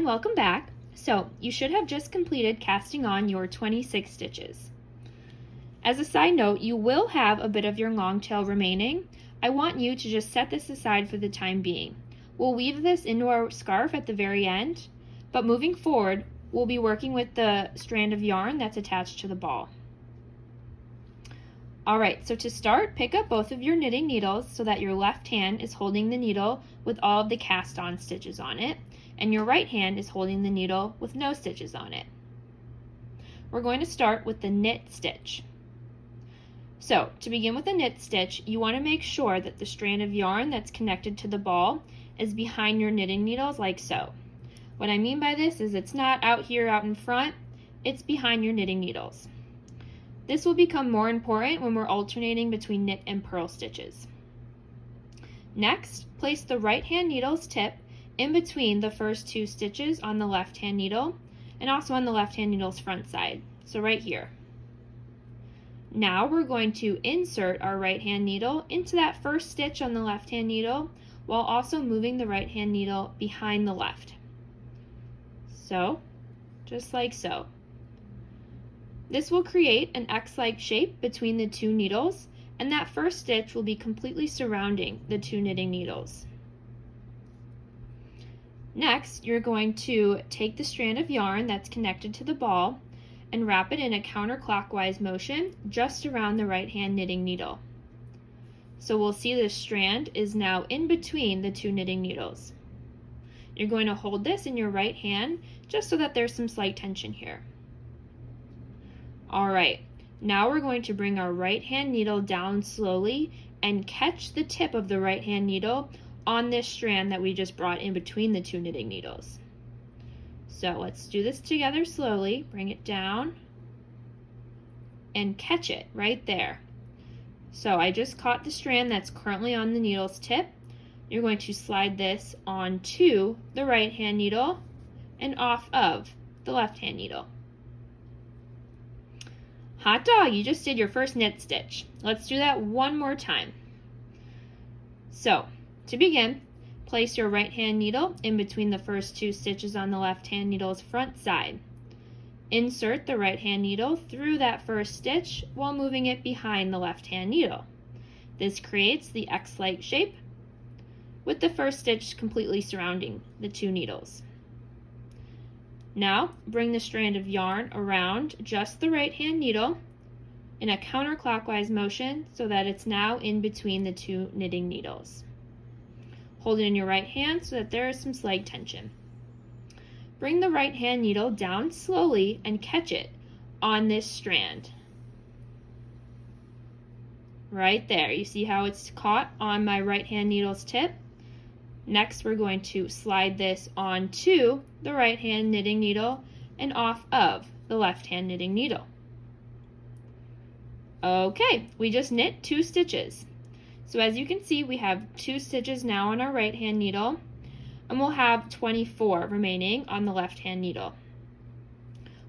welcome back. So, you should have just completed casting on your 26 stitches. As a side note, you will have a bit of your long tail remaining. I want you to just set this aside for the time being. We'll weave this into our scarf at the very end, but moving forward, we'll be working with the strand of yarn that's attached to the ball. Alright, so to start, pick up both of your knitting needles so that your left hand is holding the needle with all of the cast on stitches on it, and your right hand is holding the needle with no stitches on it. We're going to start with the knit stitch. So, to begin with the knit stitch, you want to make sure that the strand of yarn that's connected to the ball is behind your knitting needles like so. What I mean by this is it's not out here out in front, it's behind your knitting needles. This will become more important when we're alternating between knit and purl stitches. Next, place the right hand needle's tip in between the first two stitches on the left hand needle and also on the left hand needle's front side, so right here. Now we're going to insert our right hand needle into that first stitch on the left hand needle while also moving the right hand needle behind the left. So, just like so. This will create an X-like shape between the two needles, and that first stitch will be completely surrounding the two knitting needles. Next, you're going to take the strand of yarn that's connected to the ball and wrap it in a counterclockwise motion just around the right hand knitting needle. So we'll see this strand is now in between the two knitting needles. You're going to hold this in your right hand just so that there's some slight tension here. Alright, now we're going to bring our right hand needle down slowly and catch the tip of the right hand needle on this strand that we just brought in between the two knitting needles. So let's do this together slowly. Bring it down and catch it right there. So I just caught the strand that's currently on the needle's tip. You're going to slide this onto the right hand needle and off of the left hand needle. Hot dog, you just did your first knit stitch. Let's do that one more time. So, to begin, place your right hand needle in between the first two stitches on the left hand needle's front side. Insert the right hand needle through that first stitch while moving it behind the left hand needle. This creates the X-like shape with the first stitch completely surrounding the two needles. Now, bring the strand of yarn around just the right hand needle in a counterclockwise motion so that it's now in between the two knitting needles. Hold it in your right hand so that there is some slight tension. Bring the right hand needle down slowly and catch it on this strand. Right there, you see how it's caught on my right hand needle's tip? Next, we're going to slide this onto the right hand knitting needle and off of the left hand knitting needle. Okay, we just knit 2 stitches. So as you can see, we have 2 stitches now on our right hand needle, and we'll have 24 remaining on the left hand needle.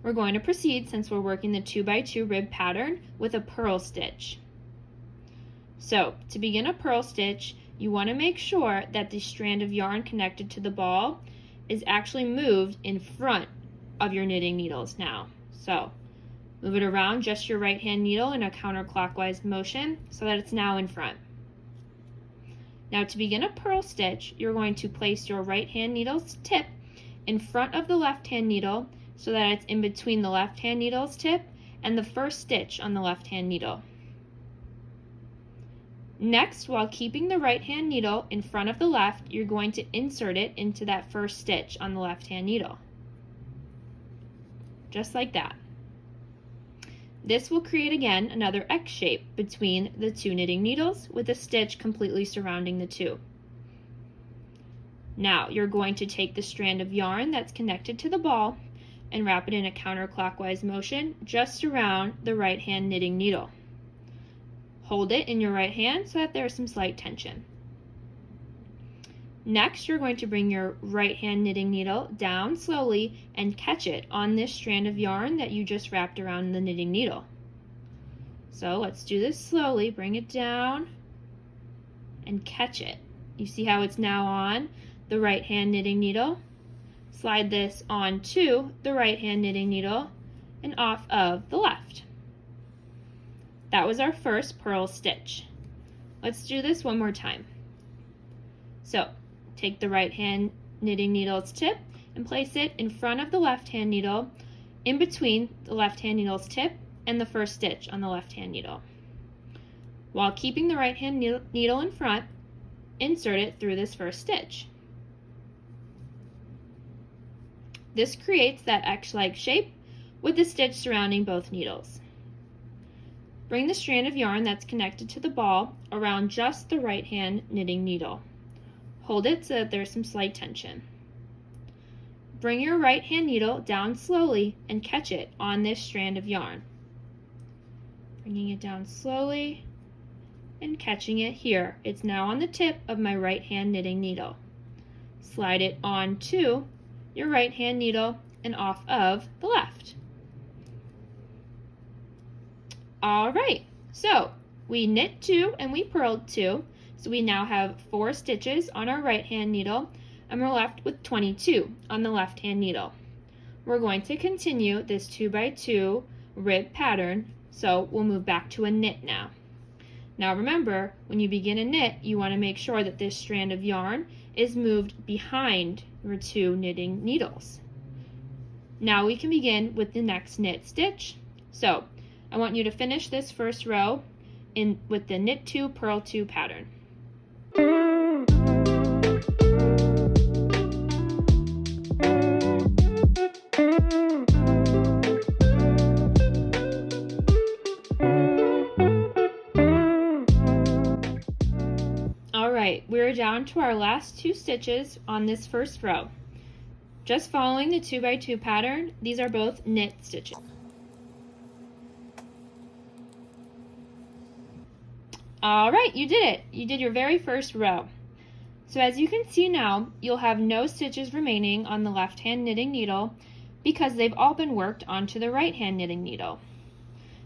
We're going to proceed, since we're working the 2x2 rib pattern, with a purl stitch. So, to begin a purl stitch, you want to make sure that the strand of yarn connected to the ball is actually moved in front of your knitting needles now. So, move it around just your right hand needle in a counterclockwise motion so that it's now in front. Now to begin a purl stitch, you're going to place your right hand needle's tip in front of the left hand needle so that it's in between the left hand needle's tip and the first stitch on the left hand needle. Next, while keeping the right hand needle in front of the left, you're going to insert it into that first stitch on the left hand needle. Just like that. This will create again another X shape between the two knitting needles with a stitch completely surrounding the two. Now you're going to take the strand of yarn that's connected to the ball and wrap it in a counterclockwise motion just around the right hand knitting needle. Hold it in your right hand so that there's some slight tension. Next, you're going to bring your right hand knitting needle down slowly and catch it on this strand of yarn that you just wrapped around the knitting needle. So let's do this slowly. Bring it down and catch it. You see how it's now on the right hand knitting needle? Slide this onto the right hand knitting needle and off of the left. That was our first purl stitch. Let's do this one more time. So take the right hand knitting needle's tip and place it in front of the left hand needle, in between the left hand needle's tip and the first stitch on the left hand needle. While keeping the right hand needle in front, insert it through this first stitch. This creates that X-like shape with the stitch surrounding both needles. Bring the strand of yarn that's connected to the ball around just the right hand knitting needle. Hold it so that there's some slight tension. Bring your right hand needle down slowly and catch it on this strand of yarn. Bringing it down slowly and catching it here. It's now on the tip of my right hand knitting needle. Slide it onto your right hand needle and off of the left. All right, so we knit 2 and we purled 2, so we now have 4 stitches on our right hand needle and we're left with 22 on the left hand needle. We're going to continue this 2x2 rib pattern, so we'll move back to a knit now. Now remember, when you begin a knit, you want to make sure that this strand of yarn is moved behind your 2 knitting needles. Now we can begin with the next knit stitch. So I want you to finish this first row with the knit 2, purl 2 pattern. Alright, we're down to our last 2 stitches on this first row. Just following the 2x2 pattern, these are both knit stitches. Alright, you did it! You did your very first row. So as you can see now, you'll have no stitches remaining on the left hand knitting needle because they've all been worked onto the right hand knitting needle.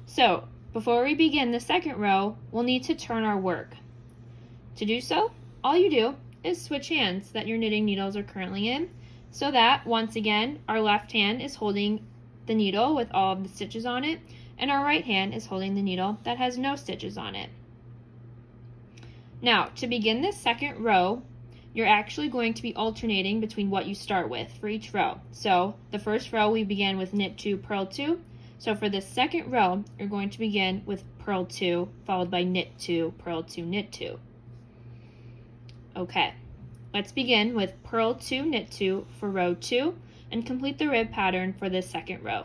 So before we begin the second row, we'll need to turn our work. To do so, all you do is switch hands that your knitting needles are currently in, so that once again our left hand is holding the needle with all of the stitches on it and our right hand is holding the needle that has no stitches on it. Now, to begin this second row, you're actually going to be alternating between what you start with for each row. So the first row we began with knit 2, purl 2. So for the second row, you're going to begin with purl 2 followed by knit 2, purl 2, knit 2. Okay, let's begin with purl 2, knit 2 for row 2 and complete the rib pattern for this second row.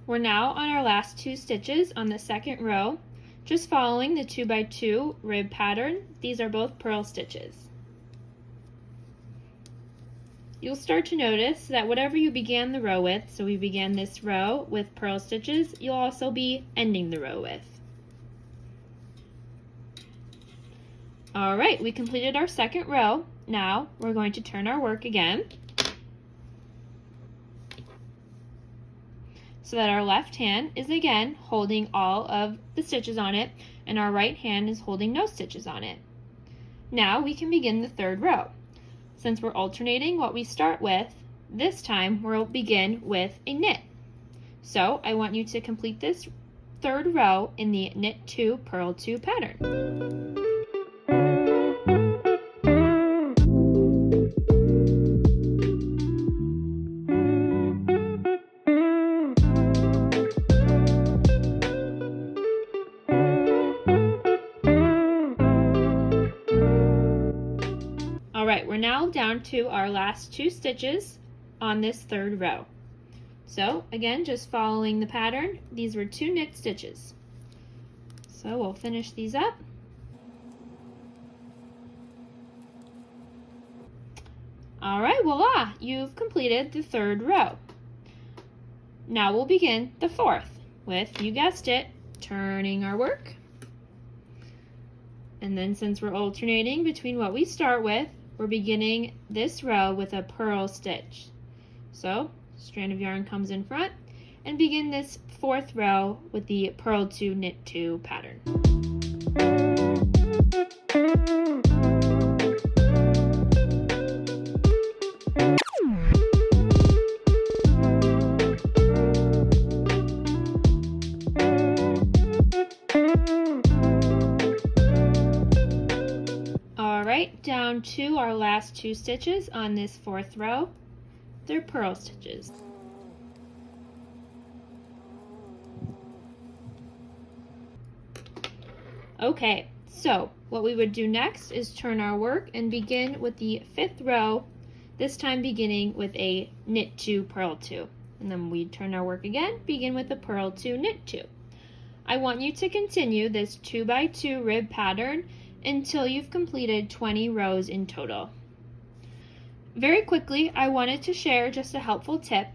We're now on our last 2 stitches on the second row, just following the 2x2 rib pattern. These are both purl stitches. You'll start to notice that whatever you began the row with, so we began this row with purl stitches, you'll also be ending the row with. Alright, we completed our second row. Now we're going to turn our work again, so that our left hand is again holding all of the stitches on it and our right hand is holding no stitches on it. Now we can begin the third row. Since we're alternating what we start with, this time we'll begin with a knit. So I want you to complete this third row in the knit 2, purl 2 pattern. Alright, we're now down to our last 2 stitches on this third row. So again, just following the pattern, these were 2 knit stitches. So we'll finish these up. Alright, voila! You've completed the third row. Now we'll begin the fourth with, you guessed it, turning our work. And then since we're alternating between what we start with, we're beginning this row with a purl stitch. So, strand of yarn comes in front, and begin this 4th row with the purl 2 knit 2 pattern. Alright, down to our last 2 stitches on this 4th row. They're purl stitches. Okay, so what we would do next is turn our work and begin with the 5th row, this time beginning with a knit 2, purl 2. And then we turn our work again, begin with a purl 2, knit 2. I want you to continue this 2x2 rib pattern until you've completed 20 rows in total. Very quickly, I wanted to share just a helpful tip.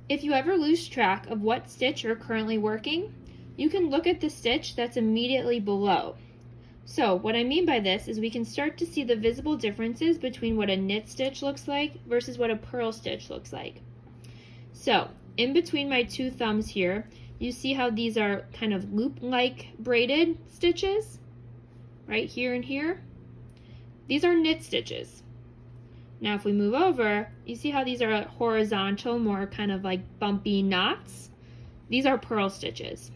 If you ever lose track of what stitch you're currently working, you can look at the stitch that's immediately below. So what I mean by this is we can start to see the visible differences between what a knit stitch looks like versus what a purl stitch looks like. So in between my 2 thumbs here, you see how these are kind of loop-like braided stitches, right here and here. These are knit stitches. Now if we move over, you see how these are horizontal, more kind of like bumpy knots? These are purl stitches.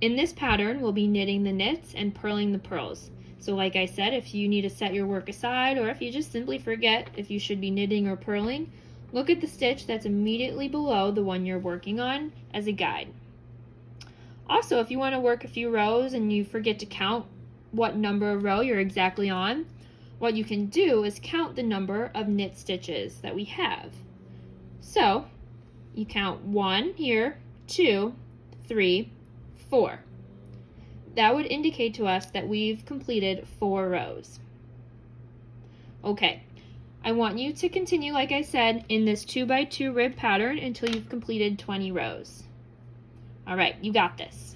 In this pattern, we'll be knitting the knits and purling the purls. So like I said, if you need to set your work aside, or if you just simply forget if you should be knitting or purling, look at the stitch that's immediately below the one you're working on as a guide. Also, if you want to work a few rows and you forget to count what number of row you're exactly on, what you can do is count the number of knit stitches that we have. So, you count 1 here, 2, 3, 4. That would indicate to us that we've completed 4 rows. Okay, I want you to continue, like I said, in this 2x2 rib pattern until you've completed 20 rows. Alright, you got this.